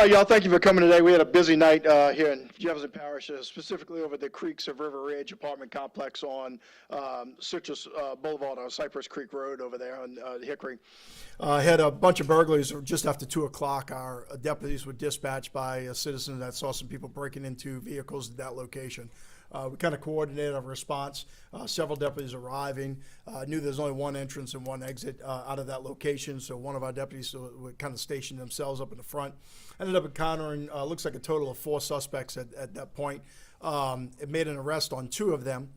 Y'all, thank you for coming today. We had a busy night here in Jefferson Parish, specifically over the creeks of River Ridge apartment complex on Citrus Boulevard on Cypress Creek Road over there on Hickory. Had a bunch of burglaries just after 2 o'clock. Our deputies were dispatched by a citizen that saw some people breaking into vehicles at that location. We kind of coordinated a response. Several deputies arriving. Knew there's only one entrance and one exit out of that location, so one of our deputies would kind of station themselves up in the front. Ended up encountering, looks like a total of 4 suspects at that point. It made an arrest on 2 of them.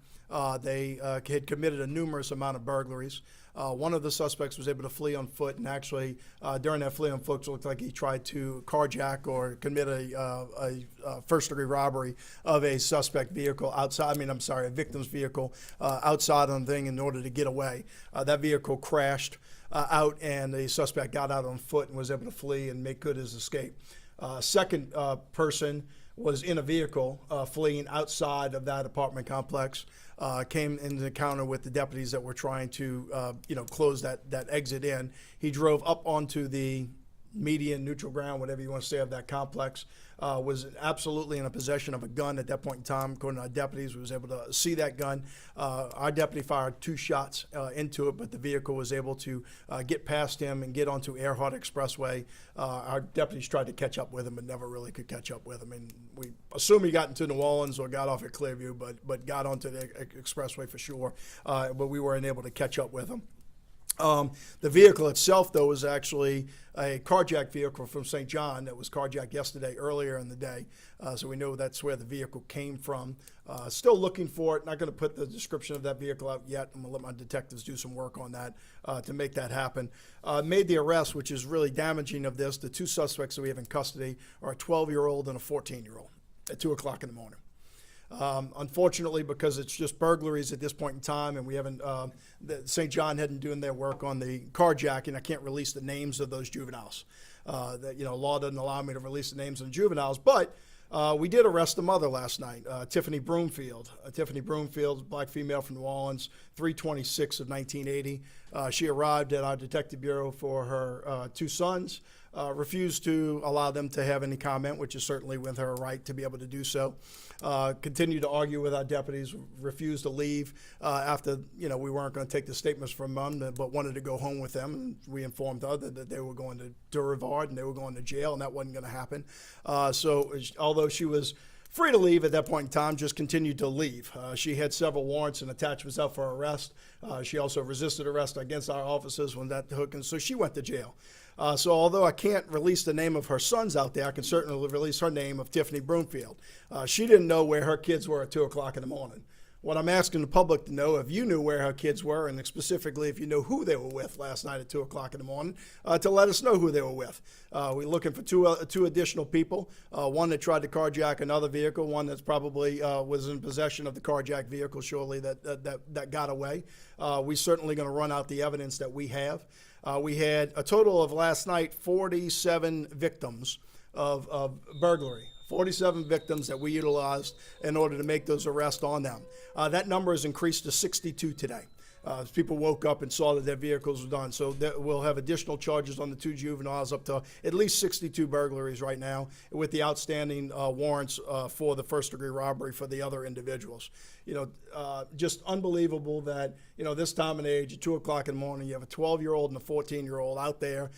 They had committed a numerous amount of burglaries. One of the suspects was able to flee on foot, and actually, during that flee on foot, it looked like he tried to carjack or commit a first-degree robbery of a suspect vehicle outside. A victim's vehicle outside on the thing in order to get away. That vehicle crashed out, and the suspect got out on foot and was able to flee and make good his escape. Second person was in a vehicle fleeing outside of that apartment complex. Came into encounter with the deputies that were trying to, close that exit in. He drove up onto the median, neutral ground, whatever you want to say, of that complex. Was absolutely in a possession of a gun at that point in time. According to our deputies, we was able to see that gun. Our deputy fired 2 shots into it, but the vehicle was able to get past him and get onto Earhart Expressway. Our deputies tried to catch up with him, but never really could catch up with him. And we assume he got into New Orleans or got off at Clearview, but got onto the expressway for sure. But we weren't able to catch up with him. The vehicle itself, though, was actually a carjacked vehicle from St. John that was carjacked yesterday earlier in the day. So we know that's where the vehicle came from. Still looking for it. Not going to put the description of that vehicle out yet. I'm going to let my detectives do some work on that to make that happen. Made the arrest, which is really damaging of this. The 2 suspects that we have in custody are a 12-year-old and a 14-year-old at 2 o'clock in the morning. Unfortunately, because it's just burglaries at this point in time, and we haven't, St. John hadn't doing their work on the carjacking, I can't release the names of those juveniles. Law doesn't allow me to release the names of juveniles, but we did arrest the mother last night, Tiffany Broomfield. Tiffany Broomfield, black female from New Orleans, 3/26 of 1980. She arrived at our detective bureau for her 2 sons. Refused to allow them to have any comment, which is certainly with her right to be able to do so. Continued to argue with our deputies, refused to leave after, we weren't going to take the statements from them, but wanted to go home with them. And we informed her that they were going to Durivard and they were going to jail, and that wasn't going to happen. So although she was free to leave at that point in time, just continued to leave. She had several warrants and attachments out for arrest. She also resisted arrest against our officers when that took, and so she went to jail. So although I can't release the name of her sons out there, I can certainly release her name of Tiffany Broomfield. She didn't know where her kids were at 2 o'clock in the morning. What I'm asking the public to know, if you knew where her kids were, and specifically if you know who they were with last night at 2 o'clock in the morning, to let us know who they were with. We're looking for two additional people, one that tried to carjack another vehicle, one that's probably was in possession of the carjacked vehicle shortly that got away. We're certainly going to run out the evidence that we have. We had a total of last night 47 victims of burglary. 47 victims that we utilized in order to make those arrests on them. That number has increased to 62 today. People woke up and saw that their vehicles were done. So we'll have additional charges on the 2 juveniles, up to at least 62 burglaries right now, with the outstanding warrants for the first-degree robbery for the other individuals. Just unbelievable that, this time and age, at 2 o'clock in the morning, you have a 12-year-old and a 14-year-old out there,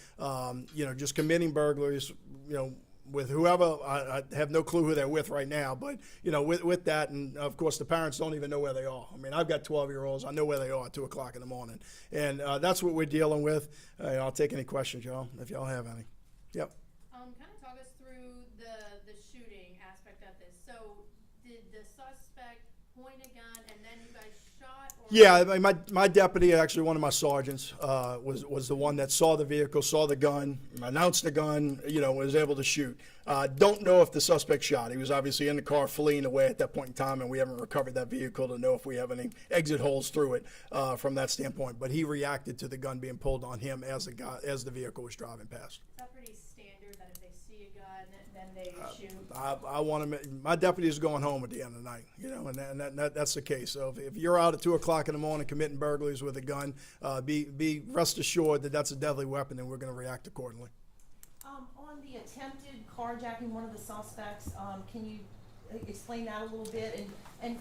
just committing burglaries, with whoever. I have no clue who they're with right now, but with that, and of course the parents don't even know where they are. I've got 12-year-olds. I know where they are at 2 o'clock in the morning, and that's what we're dealing with. I'll take any questions, y'all, if y'all have any. Yep. Kind of talk us through the shooting aspect of this. So did the suspect point a gun and then you guys shot? Or Yeah, my deputy, actually one of my sergeants, was the one that saw the vehicle, saw the gun, announced the gun, was able to shoot. Don't know if the suspect shot. He was obviously in the car fleeing away at that point in time, and we haven't recovered that vehicle to know if we have any exit holes through it from that standpoint. But he reacted to the gun being pulled on him as the vehicle was driving past. Is that pretty standard that if they see a gun, then they shoot? I want to. My deputy is going home at the end of the night, and that's the case. So if you're out at 2 o'clock in the morning committing burglaries with a gun, be rest assured that that's a deadly weapon, and we're going to react accordingly. On the attempted carjacking, one of the suspects, can you explain that a little bit? And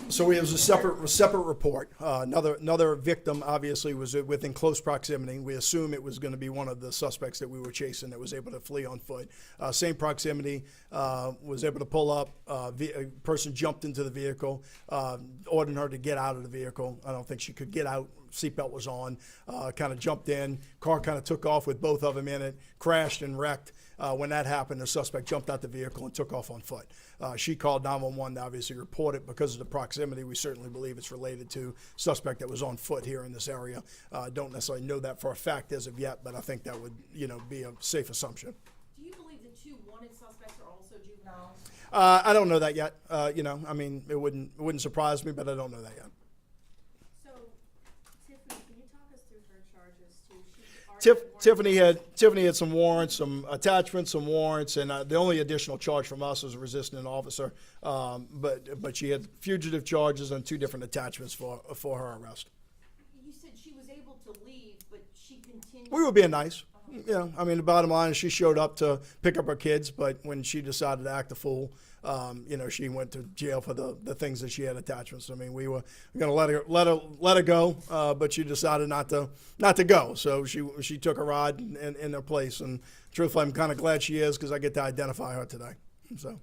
So it was a separate report. Another victim obviously was within close proximity. We assume it was going to be one of the suspects that we were chasing that was able to flee on foot. Same proximity, was able to pull up. A person jumped into the vehicle, ordered her to get out of the vehicle. I don't think she could get out. Seatbelt was on. Kind of jumped in. Car kind of took off with both of them in it. Crashed and wrecked. When that happened, the suspect jumped out the vehicle and took off on foot. She called 911 to obviously report it. Because of the proximity, we certainly believe it's related to suspect that was on foot here in this area. Don't necessarily know that for a fact as of yet, but I think that would, be a safe assumption. do you believe the two wanted suspects are also juveniles? I don't know that yet. It wouldn't surprise me, but I don't know that yet. So, Tiffany, can you talk us through her charges too? She already Tiffany had some warrants, some attachments, some warrants, and the only additional charge from us was a resisting an officer. But she had fugitive charges and 2 different attachments for her arrest. You said she was able to leave, but she continued. We were being nice. The bottom line is she showed up to pick up her kids, but when she decided to act a fool, she went to jail for the things that she had attachments. We were going to let her go, but she decided not to go. So she took a ride in her place, and truthfully, I'm kind of glad she is because I get to identify her today. So.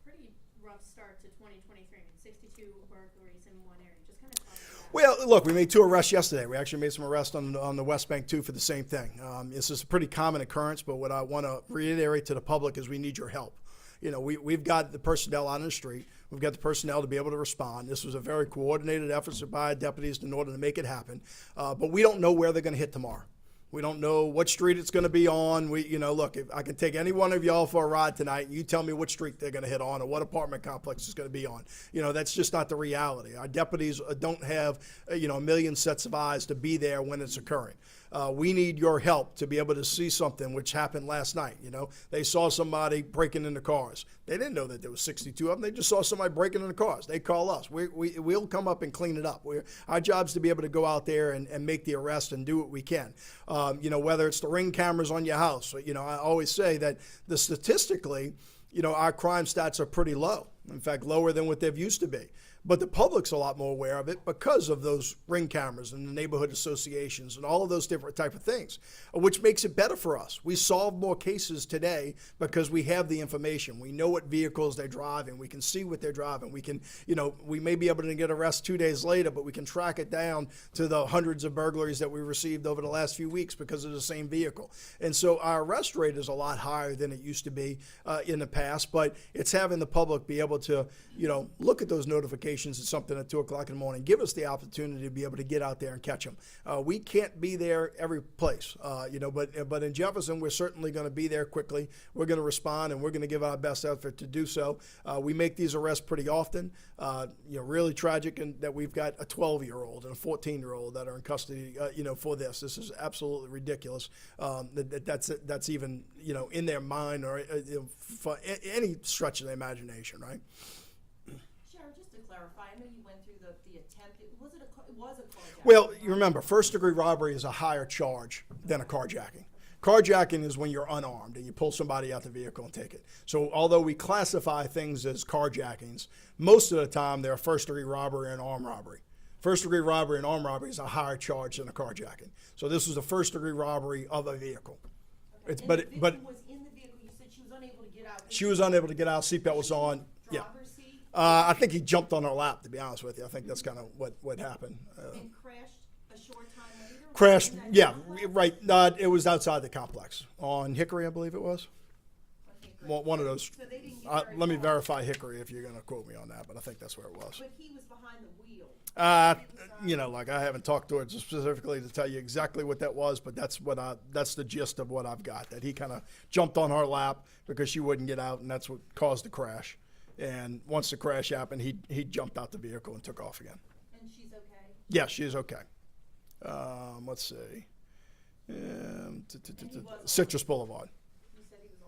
pretty rough start to 2023. 62 burglaries in one area. Just kind of talk about that. Well, look, we made 2 arrests yesterday. We actually made some arrests on the West Bank, too, for the same thing. This is a pretty common occurrence, but what I want to reiterate to the public is we need your help. We've got the personnel on the street. We've got the personnel to be able to respond. This was a very coordinated effort by deputies in order to make it happen. But we don't know where they're going to hit tomorrow. We don't know what street it's going to be on. Look, if I can take any one of y'all for a ride tonight, and you tell me which street they're going to hit on or what apartment complex it's going to be on. That's just not the reality. Our deputies don't have, a million sets of eyes to be there when it's occurring. We need your help to be able to see something which happened last night. They saw somebody breaking into cars. They didn't know that there was 62 of them. They just saw somebody breaking into cars. They call us. We'll come up and clean it up. Our job's to be able to go out there and make the arrest and do what we can. Whether it's the Ring cameras on your house. I always say that statistically, our crime stats are pretty low. In fact, lower than what they've used to be. But the public's a lot more aware of it because of those Ring cameras and the neighborhood associations and all of those different type of things, which makes it better for us. We solve more cases today because we have the information. We know what vehicles they're driving. We can see what they're driving. We can, we may be able to get arrested 2 days later, but we can track it down to the hundreds of burglaries that we received over the last few weeks because of the same vehicle. And so our arrest rate is a lot higher than it used to be in the past, but it's having the public be able to, look at those notifications at something at 2 o'clock in the morning. Give us the opportunity to be able to get out there and catch them. We can't be there every place, but in Jefferson, we're certainly going to be there quickly. We're going to respond, and we're going to give our best effort to do so. We make these arrests pretty often. Really tragic that we've got a 12-year-old and a 14-year-old that are in custody, for this. This is absolutely ridiculous. That's even, in their mind or for any stretch of the imagination, right? Sheriff, just to clarify, I know you went through the attempt. It was a carjacking. Well, you remember, first-degree robbery is a higher charge than a carjacking. Carjacking is when you're unarmed and you pull somebody out the vehicle and take it. So although we classify things as carjackings, most of the time they're first-degree robbery and armed robbery. First-degree robbery and armed robbery is a higher charge than a carjacking. So this was a first-degree robbery of a vehicle. Okay. The victim was in the vehicle. You said she was unable to get out. She was unable to get out. Seatbelt was on. Yeah. Driver's seat. I think he jumped on her lap, to be honest with you. I think that's kind of what happened. And crashed a short time later? Crashed, Was that yeah, complex? right. It was outside the complex on Hickory, I believe it was. Okay, great. One of those. So they didn't get very Let me far. verify Hickory if you're going to quote me on that, but I think that's where it was. But he was behind the wheel. I haven't talked to her specifically to tell you exactly what that was, but that's the gist of what I've got. That he kind of jumped on her lap because she wouldn't get out, and that's what caused the crash. And once the crash happened, he jumped out the vehicle and took off again. And she's okay? Yeah, she is okay. Let's see. Citrus Boulevard. You said he was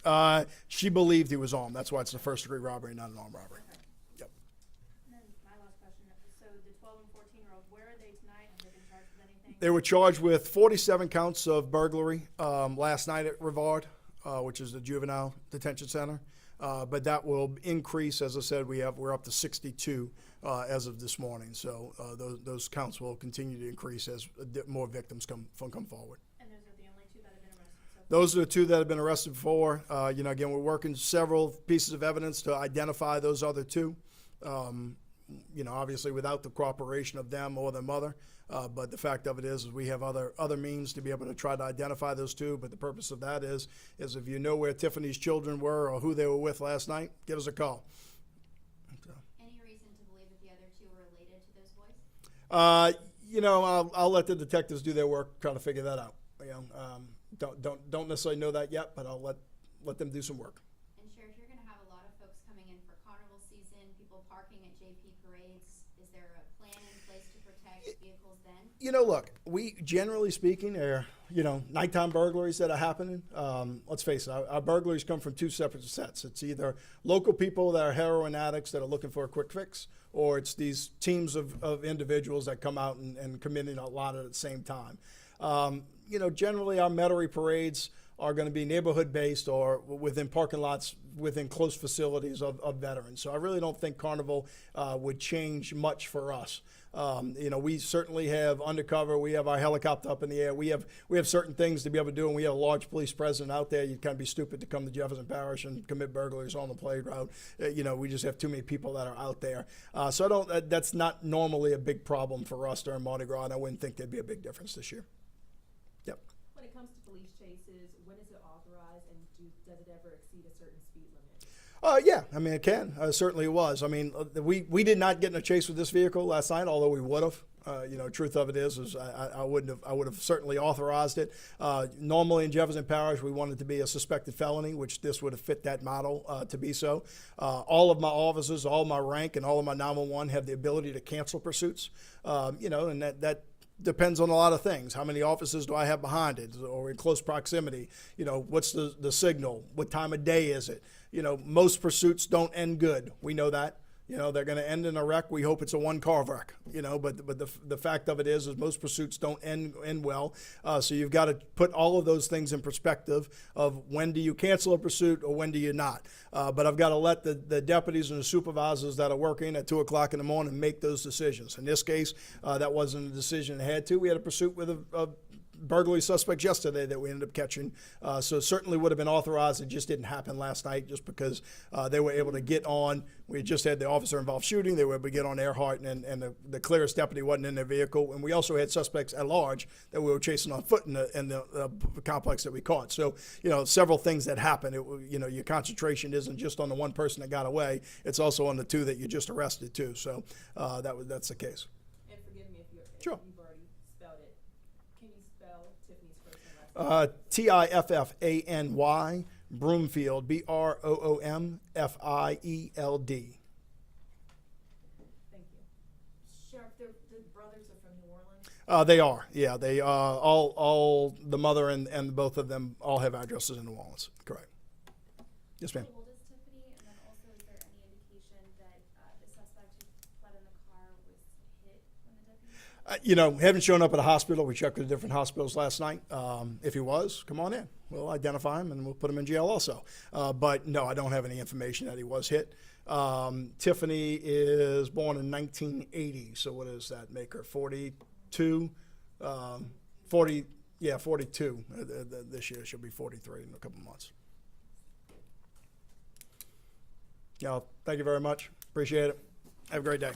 armed? She believed he was armed. That's why it's a first-degree robbery, not an armed robbery. Yep. And then my last question. So the 12 and 14-year-old, where are they tonight? Have they been charged with anything? They were charged with 47 counts of burglary last night at Rivard, which is the juvenile detention center. But that will increase, as I said, we're up to 62 as of this morning. So those counts will continue to increase as more victims come forward. And those are the only two that have been arrested so far? Those are the two that have been arrested for. Again, we're working several pieces of evidence to identify those other two. Obviously without the cooperation of them or their mother. But the fact of it is we have other means to be able to try to identify those two. But the purpose of that is if you know where Tiffany's children were or who they were with last night, give us a call. So. Any reason to believe that the other two were related to those boys? I'll let the detectives do their work trying to figure that out. Don't necessarily know that yet, but I'll let them do some work. And Sheriff, you're going to have a lot of folks coming in for carnival season, people parking at JP parades. Is there a plan in place to protect vehicles then? Look, we generally speaking are, nighttime burglaries that are happening. Let's face it, our burglaries come from two separate sets. It's either local people that are heroin addicts that are looking for a quick fix, or it's these teams of individuals that come out and committing a lot at the same time. Generally our Metairie parades are going to be neighborhood-based or within parking lots, within close facilities of veterans. So I really don't think Carnival would change much for us. We certainly have undercover. We have our helicopter up in the air. We have certain things to be able to do, and we have a large police presence out there. You'd kind of be stupid to come to Jefferson Parish and commit burglaries on the playground. We just have too many people that are out there. So that's not normally a big problem for us during Mardi Gras, and I wouldn't think there'd be a big difference this year. Yep. When it comes to police chases, when is it authorized, and does it ever exceed a certain speed limit? Yeah, I mean, it can. Certainly it was. I mean, we did not get in a chase with this vehicle last night, although we would have. Truth of it is I would have certainly authorized it. Normally in Jefferson Parish, we wanted to be a suspected felony, which this would have fit that model to be so. All of my officers, all my rank, and all of my 911 have the ability to cancel pursuits. And that depends on a lot of things. How many officers do I have behind it, or in close proximity? What's the signal? What time of day is it? Most pursuits don't end good. We know that. They're going to end in a wreck. We hope it's a one-car wreck. But the fact of it is most pursuits don't end well. So you've got to put all of those things in perspective of when do you cancel a pursuit or when do you not. But I've got to let the deputies and the supervisors that are working at 2 o'clock in the morning make those decisions. In this case, that wasn't a decision I had to. We had a pursuit with a burglary suspects yesterday that we ended up catching. So it certainly would have been authorized. It just didn't happen last night just because they were able to get on. We just had the officer-involved shooting. They were able to get on Earhart, and the clearest deputy wasn't in their vehicle. And we also had suspects at large that we were chasing on foot in the complex that we caught. So, several things that happened. Your concentration isn't just on the one person that got away. It's also on the two that you just arrested, too. So that's the case. And forgive me if Sure. you've already spelled it. Can you spell Tiffany's first and last name? Tiffany, Broomfield, Broomfield. Thank you. Sheriff, the brothers are from New Orleans? They are, yeah. They all the mother and both of them all have addresses in New Orleans. Correct. Yes, ma'am. How old is Tiffany? And then also, is there any indication that the suspect who fled in the car was hit when the deputy? Haven't shown up at a hospital. We checked with different hospitals last night. If he was, come on in. We'll identify him and we'll put him in jail also. But no, I don't have any information that he was hit. Tiffany is born in 1980. So what does that make her? 42? 42. This year she'll be 43 in a couple months. Thank you very much. Appreciate it. Have a great day.